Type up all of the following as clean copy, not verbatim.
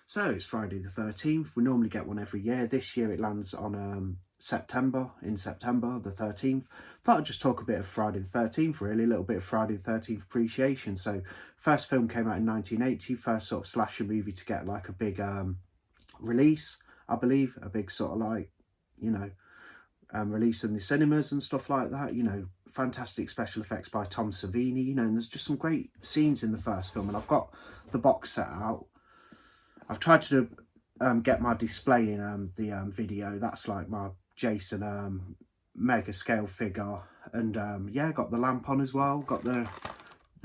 So it's Friday the 13th. We normally get one every year. This year it lands on September the 13th. Thought I'd just talk a bit of Friday the 13th, really, a little bit of Friday the 13th appreciation. So first film came out in 1980, first sort of slasher movie to get like a big release, I believe, a big sort of like, you know, release in the cinemas and stuff like that. You know, fantastic special effects by Tom Savini, you know, and there's just some great scenes in the first film. And I've got the box set out. I've tried to get my display in the video. That's like my Jason mega scale figure. And yeah, got the lamp on as well. Got the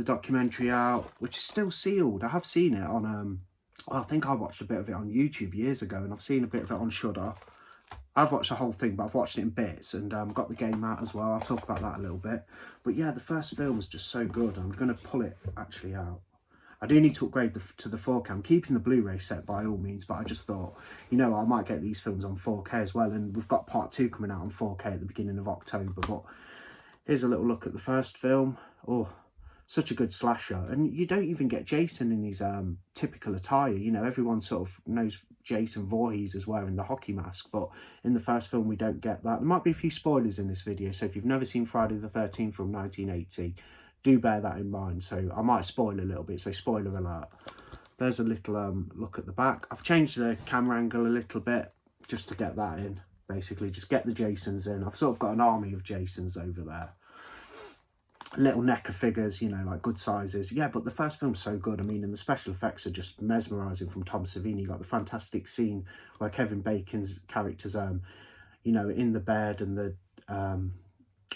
documentary out, which is still sealed. I have seen it on, well, I think I watched a bit of it on YouTube years ago, and I've seen a bit of it on Shudder. I've watched the whole thing, but I've watched it in bits, and got the game out as well. I'll talk about that a little bit. But yeah, the first film is just so good. I'm going to pull it actually out. I do need to upgrade to the 4K. I'm keeping the Blu-ray set by all means, but I just thought, you know, I might get these films on 4K as well. And we've got part 2 coming out on 4K at the beginning of October. But here's a little look at the first film. Oh, such a good slasher. And you don't even get Jason in his typical attire. You know, everyone sort of knows Jason Voorhees is wearing the hockey mask, but in the first film we don't get that. There might be a few spoilers in this video, so if you've never seen Friday the 13th from 1980, do bear that in mind. So I might spoil a little bit, so spoiler alert. There's a little look at the back. I've changed the camera angle a little bit just to get that in. Basically, just get the Jasons in. I've sort of got an army of Jasons over there. Little NECA figures, you know, like good sizes. Yeah, but the first film's so good. I mean, and the special effects are just mesmerising from Tom Savini. You got the fantastic scene where Kevin Bacon's character's, you know, in the bed, and the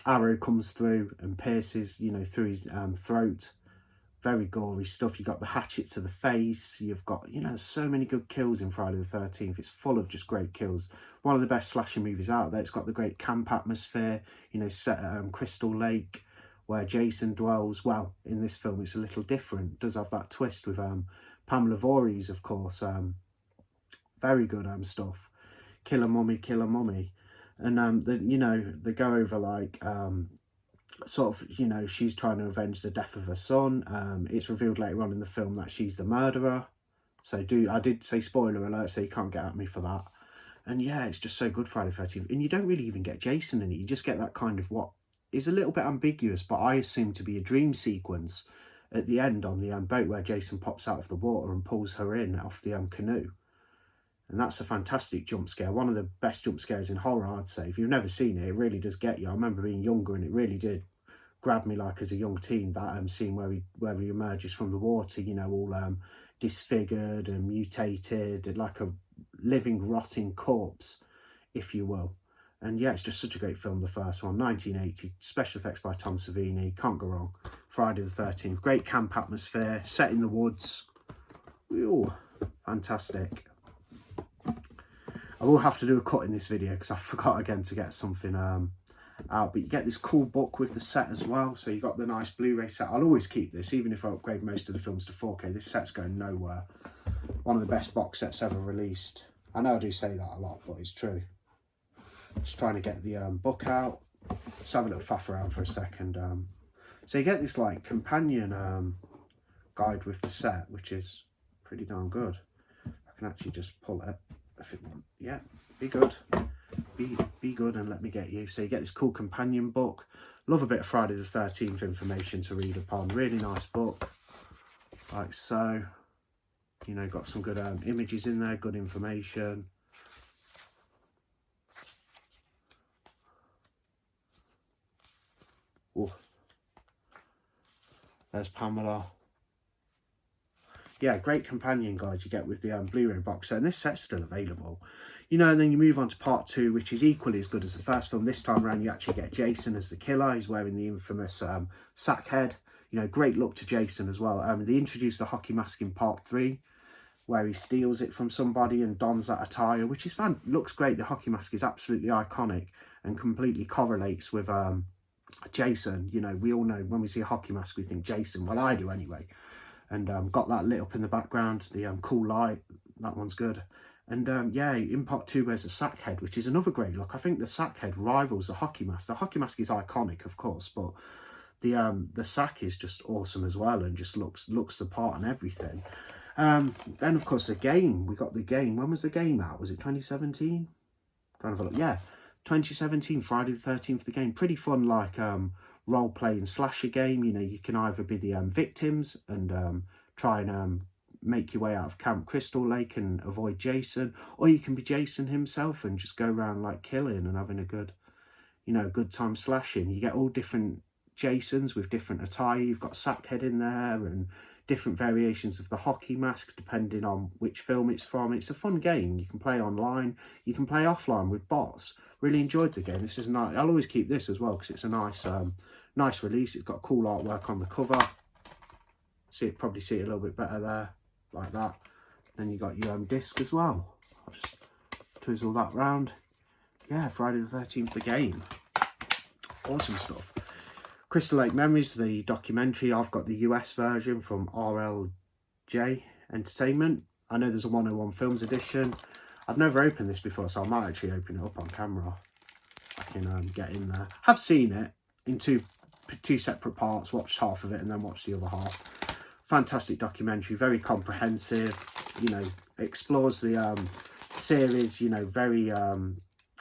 arrow comes through and pierces, you know, through his throat. Very gory stuff. You got the hatchet to the face. You've got, you know, so many good kills in Friday the 13th. It's full of just great kills. One of the best slasher movies out there. It's got the great camp atmosphere, you know, set at Crystal Lake, where Jason dwells. Well, in this film it's a little different. It does have that twist with Pamela Voorhees, of course. Very good stuff. Killer Mummy. And you know, they go over like sort of, you know, she's trying to avenge the death of her son. It's revealed later on in the film that she's the murderer. So I did say spoiler alert, so you can't get at me for that. And yeah, it's just so good, Friday the 13th. And you don't really even get Jason in it. You just get that kind of what is a little bit ambiguous, but I assume to be a dream sequence at the end on the boat, where Jason pops out of the water and pulls her in off the canoe. And that's a fantastic jump scare. One of the best jump scares in horror, I'd say. If you've never seen it, it really does get you. I remember being younger and it really did grab me, like as a young teen, that scene where he emerges from the water, you know, all disfigured and mutated, like a living, rotting corpse, if you will. And yeah, it's just such a great film, the first one. 1980, special effects by Tom Savini, can't go wrong. Friday the 13th, great camp atmosphere, set in the woods. Ooh, fantastic. I will have to do a cut in this video because I forgot again to get something out. But you get this cool book with the set as well. So you got the nice Blu-ray set. I'll always keep this, even if I upgrade most of the films to 4K. This set's going nowhere. One of the best box sets ever released. I know I do say that a lot, but it's true. Just trying to get the book out. Just have a little faff around for a second. So you get this like companion guide with the set, which is pretty darn good. I can actually just pull it if it wants. Yeah, be good. Be good and let me get you. So you get this cool companion book. Love a bit of Friday the 13th information to read upon. Really nice book. Like so. You know, got some good images in there, good information. Ooh. There's Pamela. Yeah, great companion guide you get with the Blu-ray box set, and this set's still available. You know, and then you move on to part 2, which is equally as good as the first film. This time around, you actually get Jason as the killer. He's wearing the infamous sack head. You know, great look to Jason as well. They introduced the hockey mask in part 3, where he steals it from somebody and dons that attire, which is fun. Looks great. The hockey mask is absolutely iconic and completely correlates with Jason. You know, we all know when we see a hockey mask, we think Jason. Well, I do anyway. And got that lit up in the background, the cool light, that one's good. And yeah, in part 2 there's a sack head, which is another great look. I think the sack head rivals the hockey mask. The hockey mask is iconic, of course, but the sack is just awesome as well, and just looks the part and everything. Then, of course, the game. We got the game. When was the game out? Was it 2017? Trying to have a look. Yeah, 2017, Friday the 13th, the game. Pretty fun, like, role-playing slasher game. You know, you can either be the victims and try and make your way out of Camp Crystal Lake and avoid Jason, or you can be Jason himself and just go around, like, killing and having a good, you know, good time slashing. You get all different Jasons with different attire. You've got Sackhead in there and different variations of the hockey mask depending on which film it's from. It's a fun game. You can play online, you can play offline with bots. Really enjoyed the game. This is nice. I'll always keep this as well because it's a nice release. It's got cool artwork on the cover. Probably see it a little bit better there, like that. Then you got your disc as well. I'll just twizzle that round. Yeah, Friday the 13th, the game. Awesome stuff. Crystal Lake Memories, the documentary. I've got the US version from RLJ Entertainment. I know there's a 101 Films edition. I've never opened this before, so I might actually open it up on camera. I can get in there. Have seen it in two separate parts, watched half of it and then watched the other half. Fantastic documentary, very comprehensive, you know, explores the series, you know, very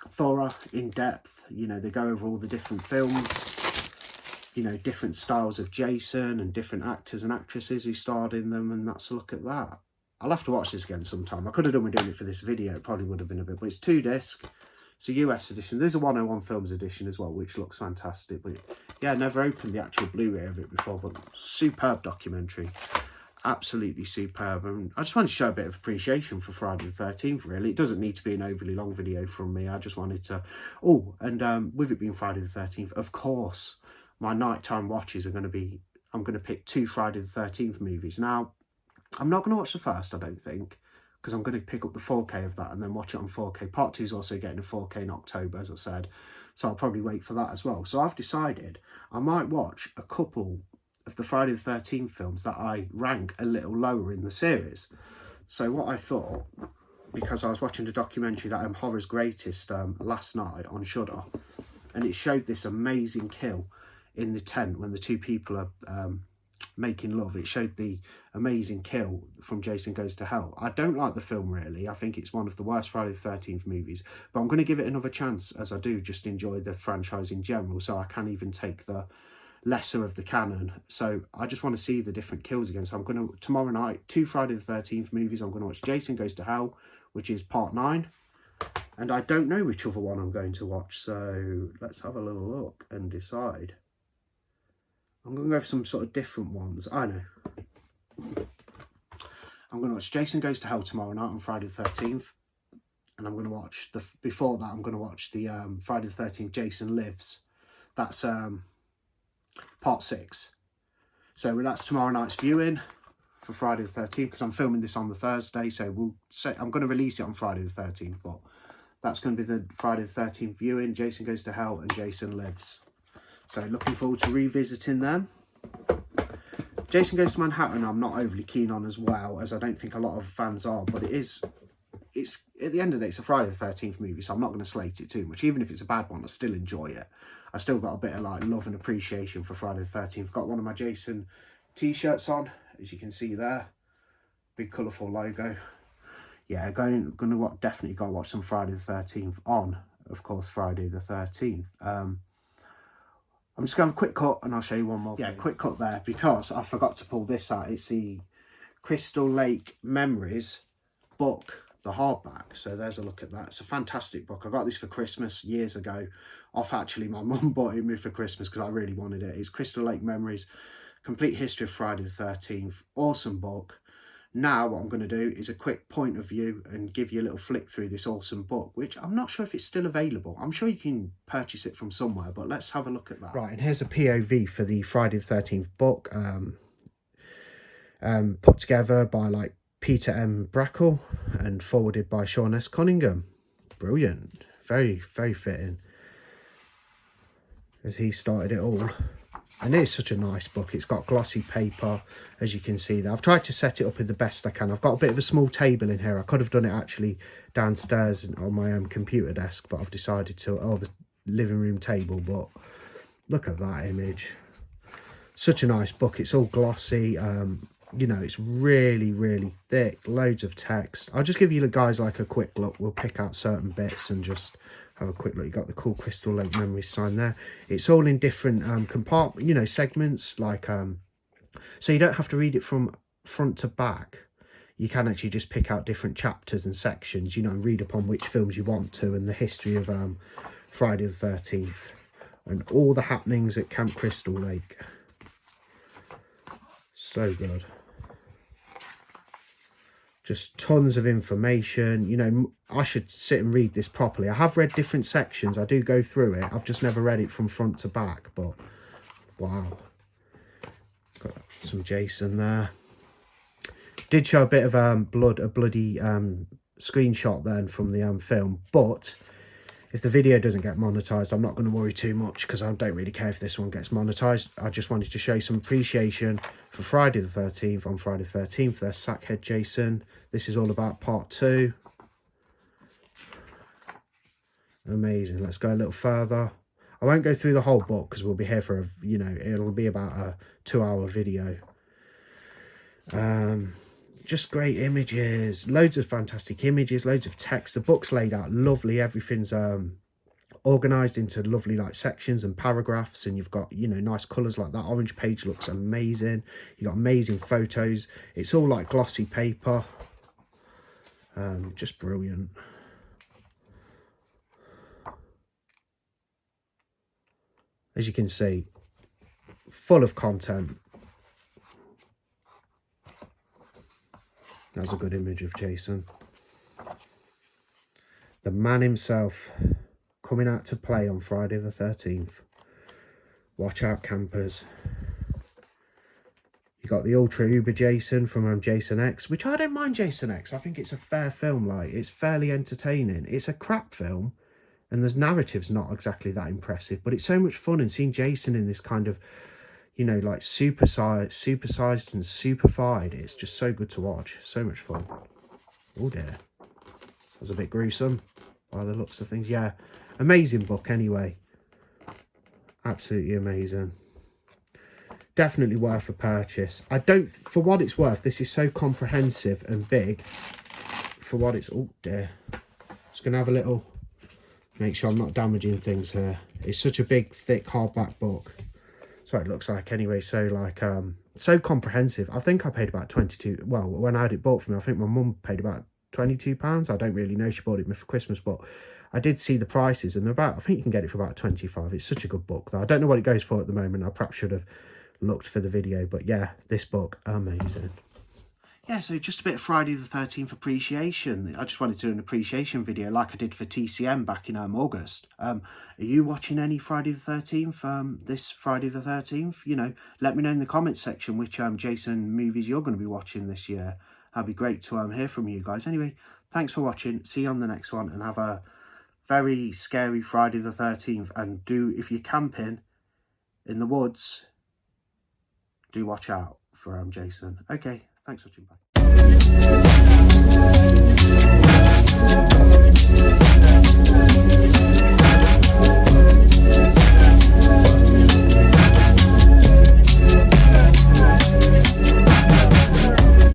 thorough, in depth. You know, they go over all the different films, you know, different styles of Jason and different actors and actresses who starred in them, and that's a look at that. I'll have to watch this again sometime. I could have done with doing it for this video. It probably would have been a bit, but it's 2 disc. It's a US edition. There's a 101 Films edition as well, which looks fantastic. But yeah, never opened the actual Blu-ray of it before, but superb documentary. Absolutely superb. And I just wanted to show a bit of appreciation for Friday the 13th, really. It doesn't need to be an overly long video from me. I just wanted to... Oh, and with it being Friday the 13th, of course, my nighttime watches are going to be... I'm going to pick 2 Friday the 13th movies. Now, I'm not going to watch the first, I don't think, because I'm going to pick up the 4K of that and then watch it on 4K. Part 2 is also getting a 4K in October, as I said, so I'll probably wait for that as well. So I've decided I might watch a couple of the Friday the 13th films that I rank a little lower in the series. So what I thought, because I was watching a documentary that Horror's Greatest last night on Shudder, and it showed this amazing kill in the tent when the 2 people are making love. It showed the amazing kill from Jason Goes to Hell. I don't like the film, really. I think it's one of the worst Friday the 13th movies, but I'm going to give it another chance, as I do just enjoy the franchise in general, so I can even take the lesser of the canon. So I just want to see the different kills again. So I'm going to, tomorrow night, 2 Friday the 13th movies. I'm going to watch Jason Goes to Hell, which is part 9, and I don't know which other one I'm going to watch, so let's have a little look and decide. I'm going to go for some sort of different ones. I know. I'm going to watch Jason Goes to Hell tomorrow night on Friday the 13th. And I'm going to watch, before that, I'm going to watch the Friday the 13th Jason Lives. That's part 6. So that's tomorrow night's viewing for Friday the 13th, because I'm filming this on the Thursday. So we'll say I'm going to release it on Friday the 13th, but that's going to be the Friday the 13th viewing, Jason Goes to Hell and Jason Lives. So looking forward to revisiting them. Jason Goes to Manhattan I'm not overly keen on as well, as I don't think a lot of fans are, but it's at the end of the day, it's a Friday the 13th movie, so I'm not going to slate it too much. Even if it's a bad one, I still enjoy it. I still got a bit of like love and appreciation for Friday the 13th. Got one of my Jason t-shirts on, as you can see there. Big colourful logo. Yeah, definitely go watch some Friday the 13th on, of course, Friday the 13th. I'm just going to have a quick cut and I'll show you one more thing. Yeah, quick cut there, because I forgot to pull this out. It's the Crystal Lake Memories book, the hardback. So there's a look at that. It's a fantastic book. I got this for Christmas years ago. Actually, my mum bought it me for Christmas because I really wanted it. It's Crystal Lake Memories, Complete History of Friday the 13th. Awesome book. Now what I'm going to do is a quick point of view and give you a little flick through this awesome book, which I'm not sure if it's still available. I'm sure you can purchase it from somewhere, but let's have a look at that. Right, and here's a POV for the Friday the 13th book, put together by like Peter M. Brackle and forwarded by Sean S. Cunningham. Brilliant. Very, very fitting, as he started it all. And it is such a nice book. It's got glossy paper, as you can see there. I've tried to set it up in the best I can. I've got a bit of a small table in here. I could have done it actually downstairs on my own computer desk, but I've decided to, the living room table. But look at that image. Such a nice book. It's all glossy. you know, it's really, really thick, loads of text. I'll just give you guys like a quick look. We'll pick out certain bits and just have a quick look. You got the cool Crystal Lake memory sign there. It's all in different compartment, you know, segments, like so you don't have to read it from front to back. You can actually just pick out different chapters and sections, you know, and read upon which films you want to, and the history of Friday the 13th and all the happenings at Camp Crystal Lake. So good. Just tons of information. You know, I should sit and read this properly. I have read different sections. I do go through it. I've just never read it from front to back. But wow, got some Jason there. Did show a bit of a bloody screenshot then from the film. But if the video doesn't get monetized, I'm not going to worry too much, because I don't really care if this one gets monetized. I just wanted to show some appreciation for Friday the 13th. On Friday the 13th, there's Sackhead Jason. This is all about part 2. Amazing. Let's go a little further. I won't go through the whole book because we'll be here for, you know, it'll be about a 2-hour video. Just great images, loads of fantastic images, loads of text. The book's laid out lovely. Everything's organized into lovely like sections and paragraphs, and you've got, you know, nice colors. Like that orange page looks amazing. You got amazing photos. It's all like glossy paper. Just brilliant. As you can see, full of content. That's a good image of Jason. The man himself coming out to play on Friday the 13th. Watch out, campers. You got the Ultra Uber Jason from Jason X, which I don't mind Jason X. I think it's a fair film. Like, it's fairly entertaining. It's a crap film, and the narrative's not exactly that impressive, but it's so much fun. And seeing Jason in this kind of, you know, like supersized and superfied, it's just so good to watch. So much fun. Oh dear, that was a bit gruesome by the looks of things. Yeah, amazing book anyway. Absolutely amazing. Definitely worth a purchase. I don't, for what it's worth, this is so comprehensive and big. For what it's, oh dear, just gonna have a little, make sure I'm not damaging things here. It's such a big, thick, hardback book. That's what it looks like anyway. So like so comprehensive. I think I paid about 22, well, when I had it bought for me, I think my mum paid about £22. I don't really know, she bought it me for Christmas, but I did see the prices, and they're about, I think you can get it for about 25. It's such a good book though. I don't know what it goes for at the moment. I perhaps should have looked for the video, but yeah, this book, amazing. Yeah, so just a bit of Friday the 13th appreciation. I just wanted to do an appreciation video like I did for TCM back in August. Are you watching any Friday the 13th, this Friday the 13th? You know, let me know in the comments section which Jason movies you're going to be watching this year. That'd be great to hear from you guys. Anyway, thanks for watching. See you on the next one, and have a very scary Friday the 13th. And do, if you're camping in the woods, do watch out for Jason. Okay, thanks for watching. Bye.